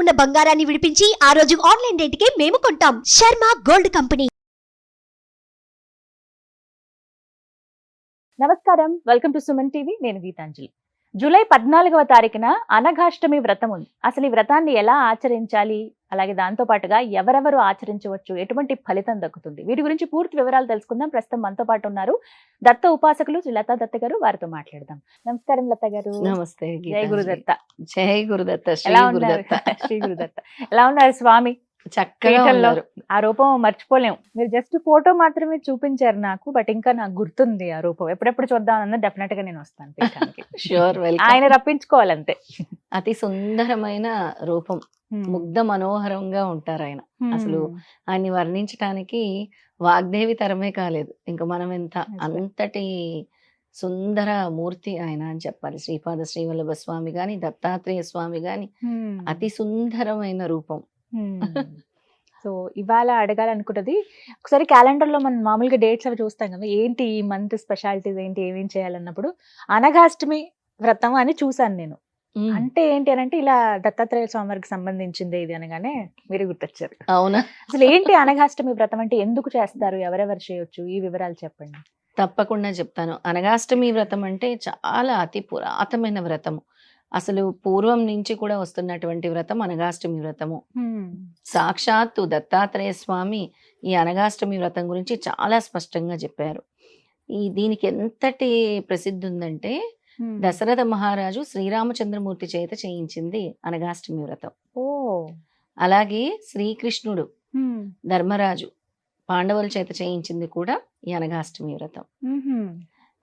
ఉన్న బంగారాన్ని విడిపించి ఆ రోజు ఆన్లైన్ రేటుకే మేము కొంటాం. Sharma gold company. నమస్కారం, వెల్కమ్ టు సుమన్ టీవీ. నేను గీతాంజలి. జూలై 14వ తారీఖున అనఘాష్టమి వ్రతం ఉంది. అసలు ఈ వ్రతాన్ని ఎలా ఆచరించాలి, అలాగే దాంతో పాటుగా ఎవరెవరు ఆచరించవచ్చు, ఎటువంటి ఫలితం దక్కుతుంది, వీటి గురించి పూర్తి వివరాలు తెలుసుకుందాం. ప్రస్తుతం మనతో పాటు ఉన్నారు దత్త ఉపాసకులు శ్రీ లతా దత్త గారు. వారితో మాట్లాడదాం. నమస్కారం లత గారు. నమస్తే. జై గురుదత్త. జై గురుదత్త. ఎలా ఉన్నారు? శ్రీ గురుదత్త. ఎలా ఉన్నారు స్వామి? చక్కగా ఉన్నారు. ఆ రూపం మర్చిపోలేం. మీరు జస్ట్ ఫోటో మాత్రమే చూపించారు నాకు, బట్ ఇంకా నాకు గుర్తుంది ఆ రూపం. ఎప్పుడెప్పుడు చూద్దామన్నా డెఫినెట్ గా నేను వస్తాను. Sure, welcome. ఆయన రప్పించుకోవాలంతే. అతి సుందరమైన రూపం, ముగ్ధ మనోహరంగా ఉంటారు ఆయన. అసలు ఆయన్ని వర్ణించడానికి వాగ్దేవి తరమే కాలేదు, ఇంకా మనం ఎంత అంతటి సుందర మూర్తి ఆయన అని చెప్పాలి. శ్రీపాద శ్రీవల్లభ స్వామి గాని, దత్తాత్రేయ స్వామి గాని అతి సుందరమైన రూపం. సో ఇవాళ అడగాలనుకుంటుంది, ఒకసారి క్యాలెండర్ లో మనం మామూలుగా డేట్స్ అవి చూస్తాం కదా, ఏంటి ఈ మంత్ స్పెషాలిటీస్ ఏంటి, ఏమేం చేయాలన్నప్పుడు అనఘాష్టమి వ్రతం అని చూసాను నేను. అంటే ఏంటి అని అంటే, ఇలా దత్తాత్రేయ స్వామి వారికి సంబంధించింది ఇది అనగానే మీరు గుర్తొచ్చారు. అవునా? అసలు ఏంటి అనఘాష్టమి వ్రతం అంటే, ఎందుకు చేస్తారు, ఎవరెవరు చేయొచ్చు, ఈ వివరాలు చెప్పండి. తప్పకుండా చెప్తాను. అనఘాష్టమి వ్రతం అంటే చాలా అతి పురాతనమైన వ్రతము. అసలు పూర్వం నుంచి కూడా వస్తున్నటువంటి వ్రతం అనఘాష్టమి వ్రతము. సాక్షాత్తు దత్తాత్రేయ స్వామి ఈ అనఘాష్టమి వ్రతం గురించి చాలా స్పష్టంగా చెప్పారు. దీనికి ఎంతటి ప్రసిద్ధి ఉందంటే, దశరథ మహారాజు శ్రీరామచంద్రమూర్తి చేత చేయించింది అనఘాష్టమి వ్రతం. అలాగే శ్రీకృష్ణుడు ధర్మరాజు పాండవుల చేత చేయించింది కూడా ఈ అనఘాష్టమి వ్రతం.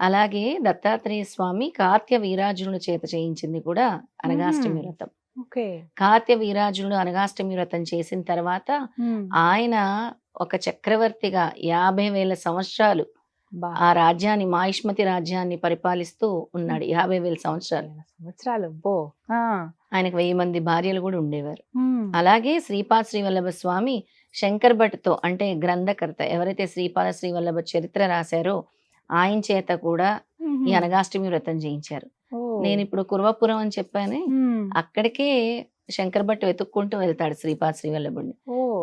అలాగే దత్తాత్రేయ స్వామి కార్త్య వీరార్జునుడి చేత చేయించింది కూడా అనఘాష్టమి వ్రతం. కార్త్య వీరార్జునుడు అనఘాష్టమి వ్రతం చేసిన తర్వాత ఆయన ఒక చక్రవర్తిగా 50,000 సంవత్సరాలు ఆ రాజ్యాన్ని, మాహిష్మతి రాజ్యాన్ని పరిపాలిస్తూ ఉన్నాడు. 50,000 సంవత్సరాలు. ఆయనకు 1000 మంది భార్యలు కూడా ఉండేవారు. అలాగే శ్రీపాద శ్రీవల్లభ స్వామి శంకర్ భట్తో, అంటే గ్రంథకర్త ఎవరైతే శ్రీపాద శ్రీవల్లభ చరిత్ర రాశారో ఆయన చేత కూడా ఈ అనఘాష్టమి వ్రతం చేయించారు. నేను ఇప్పుడు కుర్వపురం అని చెప్పాను, అక్కడికే శంకర్ భట్ వెతుక్కుంటూ వెళ్తాడు శ్రీపాద శ్రీవల్లభుడిని.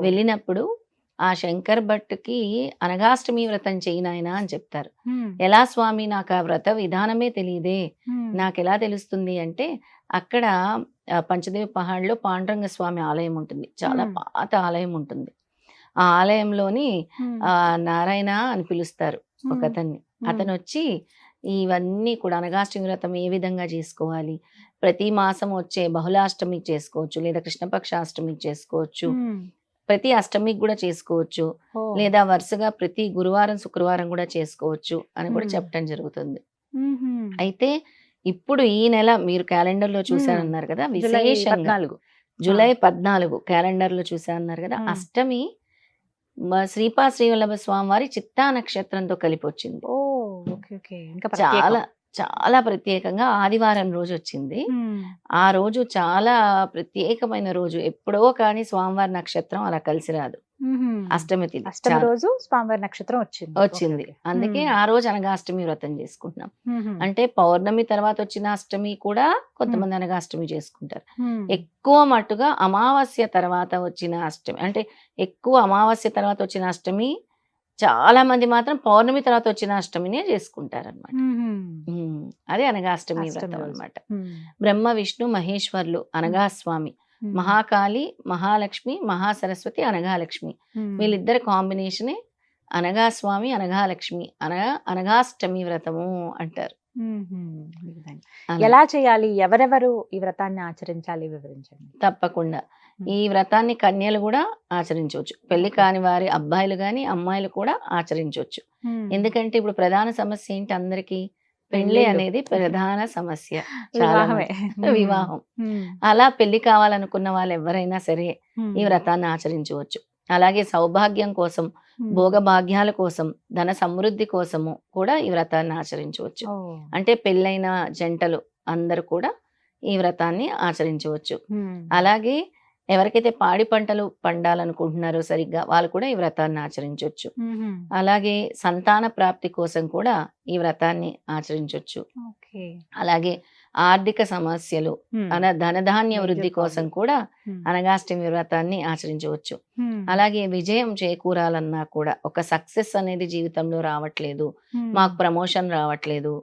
వెళ్ళినప్పుడు ఆ శంకర్ భట్కి అనఘాష్టమి వ్రతం చేయనాయన అని చెప్తారు. ఎలా స్వామి, నాకు ఆ వ్రత విధానమే తెలియదే, నాకు ఎలా తెలుస్తుంది అంటే, అక్కడ పంచదేవి పహాడ్లో పాండురంగ స్వామి ఆలయం ఉంటుంది, చాలా పాత ఆలయం ఉంటుంది. ఆ ఆలయంలోని నారాయణ అని పిలుస్తారు ఒక అతన్ని. అతను వచ్చి ఇవన్నీ కూడా అనఘాష్టమి వ్రతం ఏ విధంగా చేసుకోవాలి, ప్రతి మాసం వచ్చే బహుళాష్టమికి చేసుకోవచ్చు, లేదా కృష్ణపక్షాష్టమికి చేసుకోవచ్చు, ప్రతి అష్టమికి కూడా చేసుకోవచ్చు, లేదా వరుసగా ప్రతి గురువారం శుక్రవారం కూడా చేసుకోవచ్చు అని కూడా చెప్పడం జరుగుతుంది. అయితే ఇప్పుడు ఈ నెల మీరు క్యాలెండర్ లో చూసారన్నారు కదా, విశేషంగా జూలై 14 క్యాలెండర్ లో చూసారన్నారు కదా, అష్టమి శ్రీపాద శ్రీవల్లభ స్వామి వారి చిత్తా నక్షత్రంతో కలిపి వచ్చింది. చాలా చాలా ప్రత్యేకంగా ఆదివారం రోజు వచ్చింది. ఆ రోజు చాలా ప్రత్యేకమైన రోజు. ఎప్పుడో కానీ స్వామివారి నక్షత్రం అలా కలిసి రాదు. అష్టమి తిథి రోజు స్వామివారి నక్షత్రం వచ్చింది. అందుకే ఆ రోజు అనఘాష్టమి వ్రతం చేసుకుంటున్నాం. అంటే పౌర్ణమి తర్వాత వచ్చిన అష్టమి కూడా కొంతమంది అనఘాష్టమి చేసుకుంటారు. ఎక్కువ మట్టుగా అమావాస్య తర్వాత వచ్చిన అష్టమి, అంటే ఎక్కువ అమావాస్య తర్వాత వచ్చిన అష్టమి, చాలా మంది మాత్రం పౌర్ణమి తర్వాత వచ్చిన అష్టమినే చేసుకుంటారు అనమాట. అదే అనఘాష్టమి వ్రతం అనమాట. బ్రహ్మ విష్ణు మహేశ్వర్లు అనఘాస్వామి, మహాకాళి మహాలక్ష్మి మహాసరస్వతి అనఘాలక్ష్మి, వీళ్ళిద్దరు కాంబినేషనే అనఘాస్వామి అనఘాలక్ష్మి, అనఘాష్టమి వ్రతము అంటారు. ఎలా చేయాలి, ఎవరెవరు ఈ వ్రతాన్ని ఆచరించాలి వివరించండి. తప్పకుండా. ఈ వ్రతాన్ని కన్యలు కూడా ఆచరించవచ్చు, పెళ్లి కాని వారి అబ్బాయిలు గాని అమ్మాయిలు కూడా ఆచరించవచ్చు. ఎందుకంటే ఇప్పుడు ప్రధాన సమస్య ఏంటి, అందరికి పెళ్లి అనేది ప్రధాన సమస్య, వివాహం. అలా పెళ్లి కావాలనుకున్న వాళ్ళు ఎవరైనా సరే ఈ వ్రతాన్ని ఆచరించవచ్చు. అలాగే సౌభాగ్యం కోసం, భోగభాగ్యాల కోసం, ధన సమృద్ధి కోసము కూడా ఈ వ్రతాన్ని ఆచరించవచ్చు. అంటే పెళ్ళైన జంటలు అందరూ కూడా ఈ వ్రతాన్ని ఆచరించవచ్చు. అలాగే ఎవరికైతే పాడి పంటలు పండాలనుకుంటున్నారో సరిగ్గా వాళ్ళు కూడా ఈ వ్రతాన్ని ఆచరించవచ్చు. అలాగే సంతాన ప్రాప్తి కోసం కూడా ఈ వ్రతాన్ని ఆచరించవచ్చు. అలాగే ఆర్థిక సమస్యలు, ధనధాన్య వృద్ధి కోసం కూడా అనగాష్టమి వ్రతాన్ని ఆచరించవచ్చు. అలాగే విజయం చేకూరాలన్నా కూడా, ఒక సక్సెస్ అనేది జీవితంలో రావట్లేదు, మాకు ప్రమోషన్ రావట్లేదు,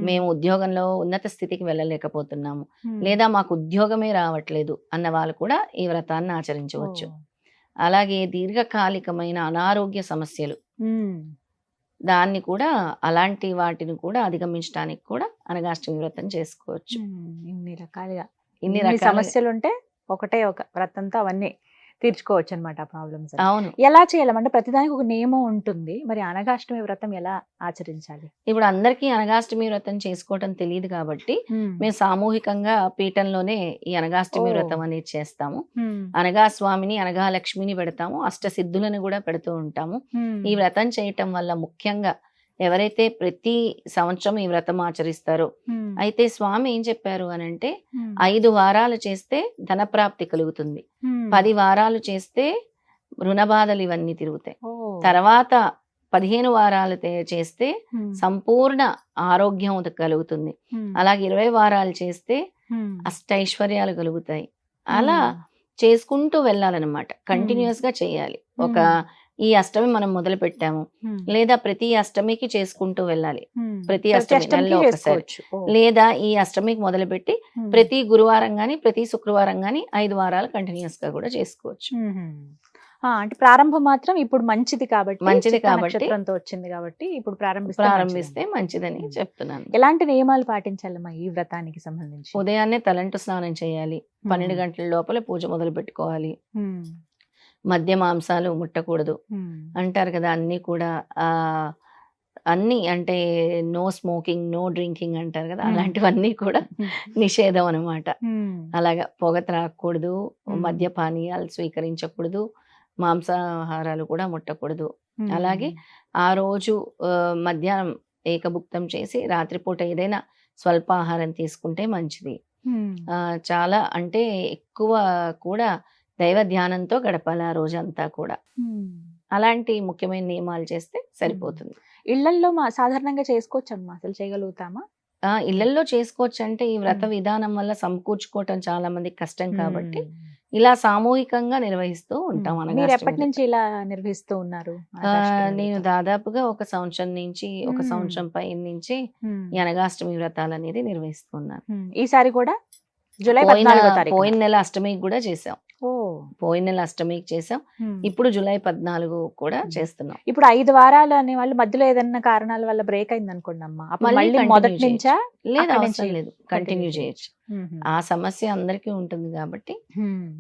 మేము ఉద్యోగంలో ఉన్నత స్థితికి వెళ్ళలేకపోతున్నాము, లేదా మాకు ఉద్యోగమే రావట్లేదు అన్న వాళ్ళు కూడా ఈ వ్రతాన్ని ఆచరించవచ్చు. అలాగే దీర్ఘకాలికమైన అనారోగ్య సమస్యలు, దాన్ని కూడా అలాంటి వాటిని కూడా అధిగమించడానికి కూడా అనగాష్టమి వ్రతం చేసుకోవచ్చు. ఇన్ని రకాలుగా ఇన్ని సమస్యలు ఉంటే ఒకటే ఒక వ్రతంతో అవన్నీ తీర్చుకోవచ్చు అనమాట ఆ ప్రాబ్లమ్స్. అవును. ఎలా చేయాలంటే ప్రతిదానికి ఒక నియమం ఉంటుంది. మరి అనగాష్టమి వ్రతం ఎలా ఆచరించాలి? ఇప్పుడు అందరికీ అనగాష్టమి వ్రతం చేసుకోవటం తెలియదు కాబట్టి మేము సామూహికంగా పీఠంలోనే ఈ అనగాష్టమి వ్రతం అనేది చేస్తాము. అనగా స్వామిని, అనగా లక్ష్మిని పెడతాము, అష్ట సిద్ధులను కూడా పెడుతూ ఉంటాము. ఈ వ్రతం చేయటం వల్ల ముఖ్యంగా ఎవరైతే ప్రతి సంవత్సరం ఈ వ్రతం ఆచరిస్తారో, అయితే స్వామి ఏం చెప్పారు అని అంటే 5 వారాలు చేస్తే ధనప్రాప్తి కలుగుతుంది, 10 వారాలు చేస్తే రుణ బాధలు ఇవన్నీ తిరుగుతాయి, తర్వాత 15 వారాలు చేస్తే సంపూర్ణ ఆరోగ్యం కలుగుతుంది, అలాగే 20 వారాలు చేస్తే అష్టైశ్వర్యాలు కలుగుతాయి. అలా చేసుకుంటూ వెళ్ళాలన్నమాట, కంటిన్యూస్ గా చేయాలి. ఒక ఈ అష్టమి మనం మొదలు పెట్టాము, లేదా ప్రతి అష్టమికి చేసుకుంటూ వెళ్ళాలి, ప్రతి అష్టమి నెలలో ఒకసారి, లేదా ఈ అష్టమికి మొదలు పెట్టి ప్రతి గురువారం గాని ప్రతి శుక్రవారం గాని 5 వారాలు కంటిన్యూస్ గా కూడా చేసుకోవచ్చు. అంటే ప్రారంభం మాత్రం ఇప్పుడు మంచిది కాబట్టి వచ్చింది కాబట్టి ఇప్పుడు ప్రారంభిస్తే మంచిదని చెప్తున్నాను. ఎలాంటి నియమాలు పాటించాలమ్మా ఈ వ్రతానికి సంబంధించి? ఉదయాన్నే తలంటు స్నానం చేయాలి, 12 గంటల లోపల పూజ మొదలు పెట్టుకోవాలి, మద్య మాంసాలు ముట్టకూడదు అంటారు కదా, అన్ని కూడా అన్ని అంటే నో స్మోకింగ్, నో డ్రింకింగ్ అంటారు కదా, అలాంటివన్నీ కూడా నిషేధం అనమాట. అలాగా పొగ త్రాగకూడదు, మద్యపానీయాలు స్వీకరించకూడదు, మాంసాహారాలు కూడా ముట్టకూడదు. అలాగే ఆ రోజు మధ్యాహ్నం ఏకభుక్తం చేసి రాత్రిపూట ఏదైనా స్వల్పాహారం తీసుకుంటే మంచిది. చాలా అంటే ఎక్కువ కూడా దైవ ధ్యానంతో గడపాలి ఆ రోజంతా కూడా. అలాంటి ముఖ్యమైన నియమాలు చేస్తే సరిపోతుంది. ఇళ్లల్లో సాధారణంగా చేసుకోవచ్చమ్మా, అసలు చేయగలుగుతామా? ఇళ్లల్లో చేసుకోవచ్చు. అంటే ఈ వ్రత విధానం వల్ల సమకూర్చుకోవటం చాలా మందికి కష్టం కాబట్టి ఇలా సామూహికంగా నిర్వహిస్తూ ఉంటాం. మీరు ఎప్పటి నుంచి ఇలా నిర్వహిస్తూ ఉన్నారు? నేను దాదాపుగా 1 సంవత్సరం నుంచి 1 సంవత్సరం పై నుంచి ఈ అనగాష్టమి వ్రతాలు అనేది నిర్వహిస్తున్నాను. ఈసారి కూడా జూలై 14వ తారీఖు, పోయిన నెల అష్టమికి కూడా చేసాం. పోయిన నెల అష్టమికి చేసాం, ఇప్పుడు జూలై 14 కూడా చేస్తున్నాం. ఇప్పుడు 5 వారాలు అనే వాళ్ళు మధ్యలో ఏదైనా కారణాల వల్ల బ్రేక్ అయింది అనుకోండి అమ్మా, మళ్ళీ మొదటి నుంచా? లేదు, కంటిన్యూ చేయొచ్చు. ఆ సమస్య అందరికీ ఉంటుంది కాబట్టి,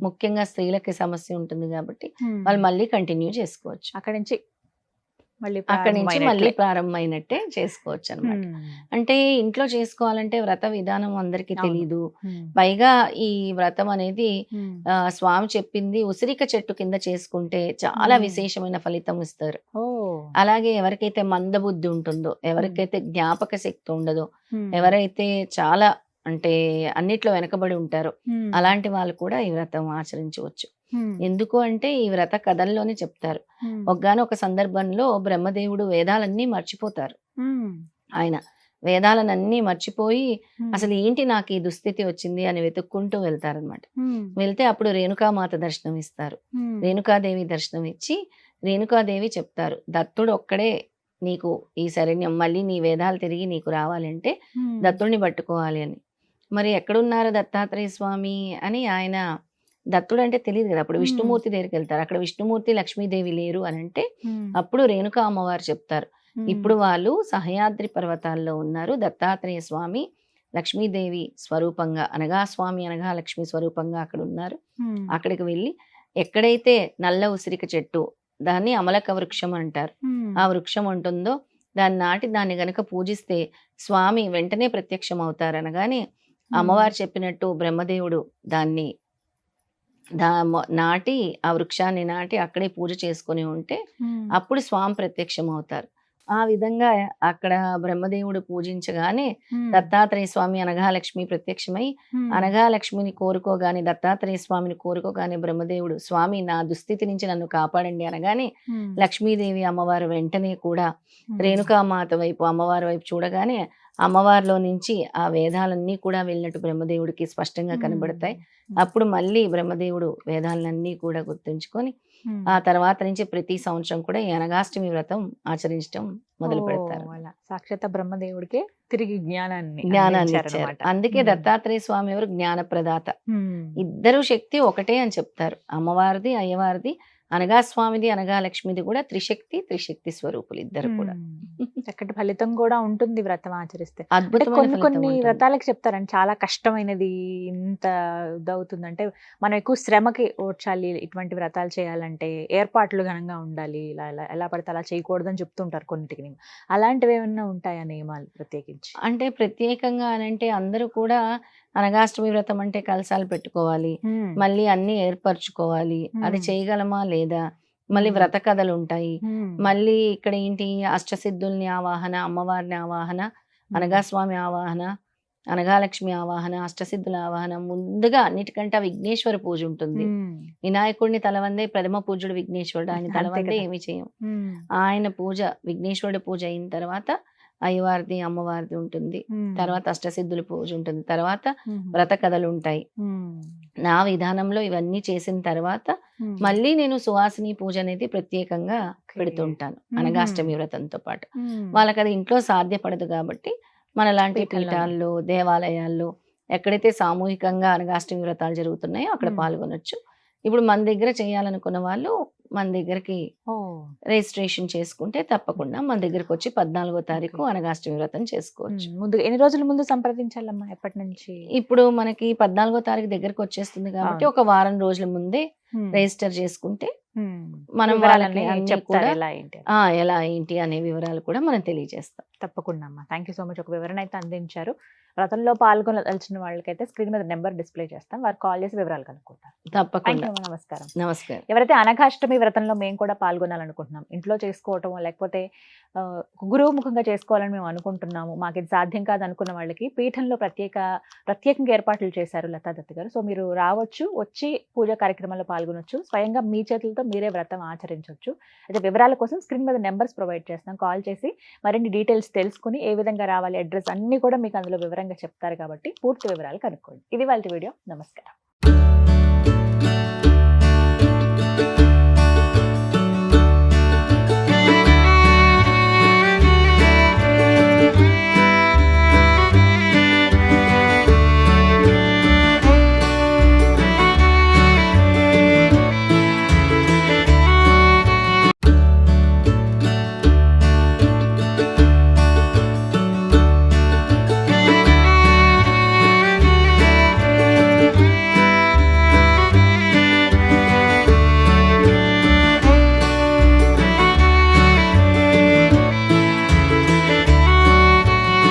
ముఖ్యంగా స్త్రీలకి సమస్య ఉంటుంది కాబట్టి వాళ్ళు మళ్ళీ కంటిన్యూ చేసుకోవచ్చు. అక్కడి నుంచి మళ్ళీ ప్రారంభమైనట్టే చేసుకోవచ్చు అనమాట. అంటే ఇంట్లో చేసుకోవాలంటే వ్రత విధానం అందరికీ తెలీదు. పైగా ఈ వ్రతం అనేది స్వామి చెప్పింది ఉసిరిక చెట్టు కింద చేసుకుంటే చాలా విశేషమైన ఫలితం ఇస్తారు. అలాగే ఎవరికైతే మందబుద్ధి ఉంటుందో, ఎవరికైతే జ్ఞాపక శక్తి ఉండదో, ఎవరైతే చాలా అంటే అన్నిట్లో వెనకబడి ఉంటారో అలాంటి వాళ్ళు కూడా ఈ వ్రతం ఆచరించవచ్చు. ఎందుకు అంటే ఈ వ్రత కథల్లోనే చెప్తారు, ఒక సందర్భంలో బ్రహ్మదేవుడు వేదాలన్నీ మర్చిపోతారు. ఆయన వేదాలన్నీ మర్చిపోయి అసలు ఏంటి నాకు ఈ దుస్థితి వచ్చింది అని వెతుక్కుంటూ వెళ్తారనమాట. వెళ్తే అప్పుడు రేణుకామాత దర్శనం ఇస్తారు. రేణుకాదేవి దర్శనం ఇచ్చి రేణుకాదేవి చెప్తారు, దత్తుడు ఒక్కడే నీకు ఈ శరణ్యం, మళ్ళీ నీ వేదాలు తిరిగి నీకు రావాలంటే దత్తుడిని పట్టుకోవాలి అని. మరి ఎక్కడున్నారు దత్తాత్రేయ స్వామి అని ఆయన, దత్తుడు అంటే తెలియదు కదా, అప్పుడు విష్ణుమూర్తి దగ్గరికి వెళ్తారు. అక్కడ విష్ణుమూర్తి లక్ష్మీదేవి లేరు అని అంటే అప్పుడు రేణుకా అమ్మవారు చెప్తారు, ఇప్పుడు వాళ్ళు సహయాద్రి పర్వతాల్లో ఉన్నారు, దత్తాత్రేయ స్వామి లక్ష్మీదేవి స్వరూపంగా, అనగా స్వామి అనగా లక్ష్మీ స్వరూపంగా అక్కడ ఉన్నారు. అక్కడికి వెళ్ళి ఎక్కడైతే నల్ల ఉసిరిక చెట్టు, దాన్ని అమలక వృక్షం అంటారు, ఆ వృక్షం ఉంటుందో దాన్ని నాటి దాన్ని గనక పూజిస్తే స్వామి వెంటనే ప్రత్యక్షం అవుతారు అనగానే అమ్మవారు చెప్పినట్టు బ్రహ్మదేవుడు దాన్ని నాటి, ఆ వృక్షాన్ని నాటి అక్కడే పూజ చేసుకుని ఉంటే అప్పుడు స్వామి ప్రత్యక్షం అవుతారు. ఆ విధంగా అక్కడ బ్రహ్మదేవుడు పూజించగానే దత్తాత్రేయ స్వామి అనఘాలక్ష్మి ప్రత్యక్షమై, అనఘాలక్ష్మిని కోరుకోగానే, దత్తాత్రేయ స్వామిని కోరుకోగానే బ్రహ్మదేవుడు, స్వామి నా దుస్థితి నుంచి నన్ను కాపాడండి అనగానే లక్ష్మీదేవి అమ్మవారు వెంటనే కూడా రేణుకామాత వైపు, అమ్మవారి వైపు చూడగానే అమ్మవారిలో నుంచి ఆ వేదాలన్నీ కూడా వెళ్ళినట్టు బ్రహ్మదేవుడికి స్పష్టంగా కనబడతాయి. అప్పుడు మళ్ళీ బ్రహ్మదేవుడు వేదాలన్నీ కూడా గుర్తుంచుకొని ఆ తర్వాత నుంచి ప్రతి సంవత్సరం కూడా ఈ అనగాష్టమి వ్రతం ఆచరించడం మొదలు పెడతారు. సాక్షాత్ బ్రహ్మదేవుడికి తిరిగి జ్ఞానాన్ని ఇచ్చారు. అందించారన్నమాట. అందుకే దత్తాత్రేయ స్వామి ఎవరు జ్ఞాన ప్రదాత. ఇద్దరు శక్తి ఒకటే అని చెప్తారు. అమ్మవారిది అయ్యవారిది, అనగా స్వామిది అనగా లక్ష్మిది కూడా త్రిశక్తి స్వరూపులు ఇద్దరు కూడా. చక్కటి ఫలితం కూడా ఉంటుంది వ్రతం ఆచరిస్తే. అద్భుతమైన కొన్ని ఫలితం కొన్ని ఉంటుంది. వ్రతాలకు చెప్తారండి చాలా కష్టమైనది, ఇంత ఇదవుతుంది అంటే మనం ఎక్కువ శ్రమకి ఓడ్చాలి, ఇటువంటి వ్రతాలు చేయాలంటే ఏర్పాట్లు ఘనంగా ఉండాలి, ఇలా ఇలా ఎలా పడితే అలా చేయకూడదని చెప్తుంటారు కొన్నిటికి. అలాంటివి ఏమైనా ఉంటాయా నియమాలు ప్రత్యేకించి? అంటే ప్రత్యేకంగా అనంటే అందరూ కూడా అనగాష్టమి వ్రతం అంటే కలశాలు పెట్టుకోవాలి, మళ్ళీ అన్ని ఏర్పరచుకోవాలి. అది చేయగలమా లేదా, మళ్ళీ వ్రత కథలు ఉంటాయి, మళ్ళీ ఇక్కడ ఏంటి అష్టసిద్ధుల్ని ఆవాహన, అమ్మవారిని ఆవాహన, అనగాస్వామి ఆవాహన, అనగాలక్ష్మి ఆవాహన, అష్టసిద్ధుల ఆవాహన. ముందుగా అన్నిటికంటే విఘ్నేశ్వర పూజ ఉంటుంది. వినాయకుడిని తలవందే ప్రథమ పూజుడు విఘ్నేశ్వరుడు, ఆయన తలవందే ఏమి చేయం. ఆయన పూజ, విఘ్నేశ్వరుడి పూజ అయిన తర్వాత అయ్యవారిది అమ్మవారిది ఉంటుంది, తర్వాత అష్టసిద్ధుల పూజ ఉంటుంది, తర్వాత వ్రత కథలు ఉంటాయి. నా విధానంలో ఇవన్నీ చేసిన తర్వాత మళ్ళీ నేను సువాసిని పూజ అనేది ప్రత్యేకంగా పెడుతుంటాను అనగాష్టమి వ్రతంతో పాటు. వాళ్ళకి అది ఇంట్లో సాధ్యపడదు కాబట్టి మన లాంటి పీఠాల్లో, దేవాలయాల్లో ఎక్కడైతే సామూహికంగా అనగాష్టమి వ్రతాలు జరుగుతున్నాయో అక్కడ పాల్గొనొచ్చు. ఇప్పుడు మన దగ్గర చేయాలనుకున్న వాళ్ళు మన దగ్గరికి రిజిస్ట్రేషన్ చేసుకుంటే తప్పకుండా మన దగ్గరకు వచ్చి 14వ తారీఖు అనగాష్టమి వ్రతం చేసుకోవచ్చు. ముందు ఎన్ని రోజుల ముందు సంప్రదించాలమ్మా? ఎప్పటి నుంచి? ఇప్పుడు మనకి 14వ తారీఖు దగ్గరకు వచ్చేస్తుంది కాబట్టి ఒక వారం రోజుల ముందే రిజిస్టర్ చేసుకుంటే మనం వాళ్ళకి అన్ని కూడా ఎలా ఏంటి అనే వివరాలు కూడా మనం తెలియజేస్తాం. తప్పకుండా అమ్మా. Thank you so much. ఒక వివరణ అయితే అందించారు. వ్రతంలో పాల్గొనదలిచిన వాళ్ళకైతే స్క్రీన్ మీద నెంబర్ డిస్ప్లే చేస్తాం, వారు కాల్ చేసి వివరాలు కనుక్కుంటారు. తప్పకుండా. నమస్కారం. నమస్కారం. ఎవరైతే అనగాష్టమి వ్రతంలో మేము కూడా పాల్గొనాలనుకుంటున్నాం, ఇంట్లో చేసుకోవటం లేకపోతే గురువు ముఖంగా చేసుకోవాలని మేము అనుకుంటున్నాము, మాకు ఇది సాధ్యం కాదు అనుకున్న వాళ్ళకి పీఠంలో ప్రత్యేకంగా ఏర్పాట్లు చేశారు లతా దత్ గారు. సో మీరు రావచ్చు, వచ్చి పూజా కార్యక్రమాల్లో పాల్గొనొచ్చు, స్వయంగా మీ చేతులతో మీరే వ్రతం ఆచరించవచ్చు. అయితే వివరాల కోసం స్క్రీన్ మీద నెంబర్స్ ప్రొవైడ్ చేస్తాం, కాల్ చేసి మరిన్ని డీటెయిల్స్ తెలుసుకుని ఏ విధంగా రావాలి, అడ్రస్ అన్ని కూడా మీకు అందులో వివరంగా చెప్తారు కాబట్టి పూర్తి వివరాలు కనుక్కోండి. ఇది వాళ్ళ వీడియో. నమస్కారం.